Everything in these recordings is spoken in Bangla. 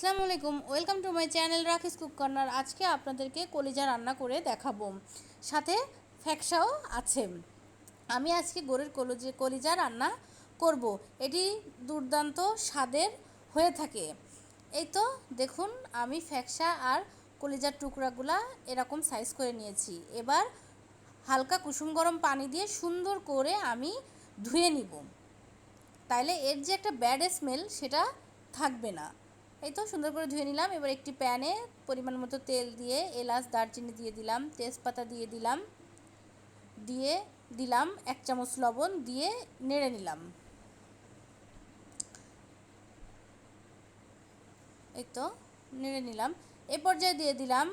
আসসালামু আলাইকুম, ওয়েলকাম টু মাই চ্যানেল রাখিস কুক কর্নার। আজকে আপনাদেরকে কলিজা রান্না করে দেখাবো, সাথে ফ্যাকসাও আছে। আমি আজকে গরুর কলিজা রান্না করব। এটি দুর্দান্ত স্বাদের হয়ে থাকে। এই তো দেখুন, আমি ফ্যাকসা আর কলিজার টুকরাগুলা এরকম সাইজ করে নিয়েছি। এবার হালকা কুসুম গরম পানি দিয়ে সুন্দর করে আমি ধুয়ে নিব, তাইলে এর যে একটা ব্যাড স্মেল সেটা থাকবে না। এই তো সুন্দর করে ধুয়ে নিলাম। এবার একটি প্যানে পরিমাণ মতো তেল দিয়ে এলাচ দারচিনি দিয়ে দিলাম, তেজপাতা দিয়ে দিলাম 1 চামচ লবণ দিয়ে নেড়ে নিলাম। এই তো নেড়ে নিলাম। এ পর্যায়ে দিয়ে দিলাম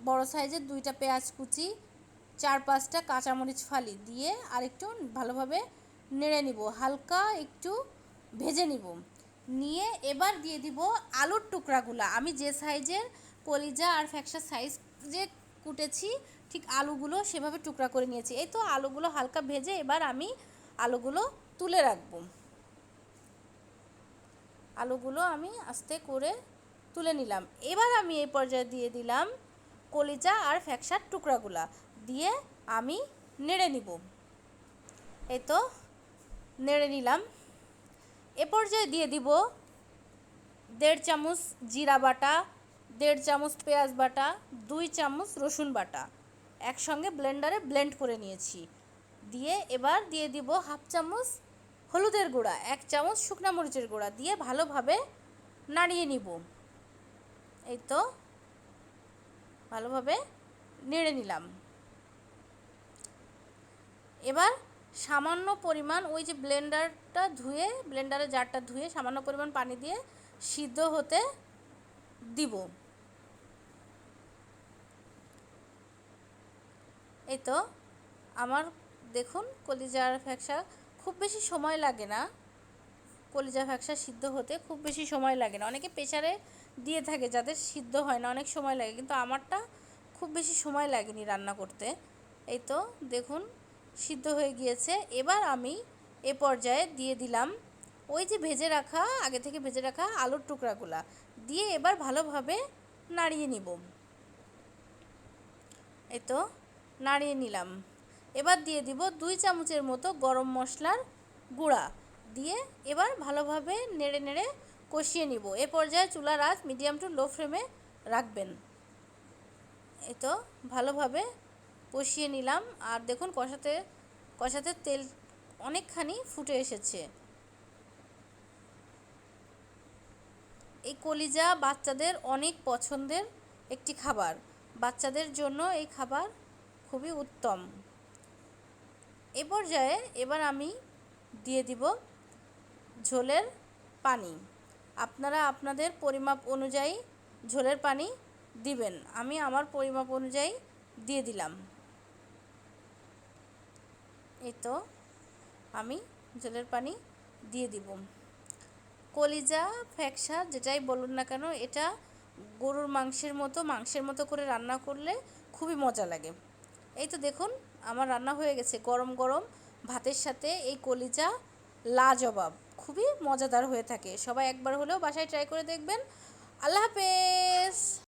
বড় সাইজের 2টা পেঁয়াজ কুচি, 4-5টা কাঁচামরিচ ফালি দিয়ে আরেকটু ভালোভাবে নেড়ে নিব, হালকা একটু ভেজে নিব। নিয়ে এবার দিয়ে দিব আলুর টুকরাগুলো। আমি যে সাইজের কলিজা আর ফ্যাকসা সাইজ যে কুটেছি, ঠিক আলুগুলো সেভাবে টুকরা করে নিয়েছি। এই তো আলুগুলো হালকা ভেজে এবার আমি আলুগুলো তুলে রাখবো। আলুগুলো আমি আস্তে করে তুলে নিলাম। এবার আমি এই পর্যায়ে দিয়ে দিলাম কলিজা আর ফ্যাকসার টুকরাগুলা দিয়ে আমি নেড়ে নিব। এই তো নেড়ে নিলাম। এ পর্যায়ে দিয়ে দিব 1.5 চামচ জিরা বাটা, 1.5 চামচ পেঁয়াজ বাটা, 2 চামচ রসুন বাটা একসঙ্গে ব্লেন্ডারে ব্লেন্ড করে নিয়েছি। দিয়ে এবার দিয়ে দিব 1/2 চামচ হলুদের গুঁড়া, 1 চামচ শুকনো মরিচের গুঁড়া দিয়ে ভালোভাবে নাড়িয়ে নিব। এই তো ভালোভাবে নেড়ে নিলাম। এবার সামান্য পরিমাণ ওই যে ব্লেন্ডারের জারটা ধুয়ে সামান্য পরিমাণ পানি দিয়ে সিদ্ধ হতে দিব। এই তো আমার দেখুন কলিজার ফ্যাকসা খুব বেশি সময় লাগে না। কলিজা ফ্যাকসা সিদ্ধ হতে খুব বেশি সময় লাগে না। অনেকে প্রেসারে দিয়ে থাকে, যাদের সিদ্ধ হয় না অনেক সময় লাগে, কিন্তু আমারটা খুব বেশি সময় লাগেনি রান্না করতে। এই তো দেখুন সিদ্ধ হয়ে গিয়েছে। এবার আমি এ পর্যায়ে দিয়ে দিলাম ওই যে আগে থেকে ভেজে রাখা আলুর টুকরাগুলা দিয়ে এবার ভালোভাবে নাড়িয়ে নিব। এই তো নাড়িয়ে নিলাম। এবার দিয়ে দিব 2 চামচের মতো গরম মশলার গুঁড়া দিয়ে এবার ভালোভাবে নেড়ে নেড়ে কষিয়ে নিব। এ পর্যায়ে চুলার আঁচ মিডিয়াম টু লো ফ্লেমে রাখবেন। এই তো ভালোভাবে কষিয়ে নিলাম। আর দেখুন কষাতে কষাতে তেল অনেকখানি ফুটে এসেছে। এই কলিজা বাচ্চাদের অনেক পছন্দের একটি খাবার। বাচ্চাদের জন্য এই খাবার খুবই উত্তম। এ পর্যায়ে এবার আমি দিয়ে দিব ঝোলের পানি। আপনারা আপনাদের পরিমাপ অনুযায়ী ঝোলের পানি দিবেন। আমি আমার পরিমাপ অনুযায়ী দিয়ে দিলাম। এই তো আমি ঝোলের পানি দিয়ে দিব। কলিজা ফ্যাকসা যেটাই বলুন না কেন, এটা গরুর মাংসের মতো করে রান্না করলে খুবই মজা লাগে। এই তো দেখুন আমার রান্না হয়ে গেছে। গরম গরম ভাতের সাথে এই কলিজা লাজবাব, খুবই মজাদার হয়ে থাকে। সবাই একবার হলেও বাসায় ট্রাই করে দেখবেন। আল্লাহ হাফেজ।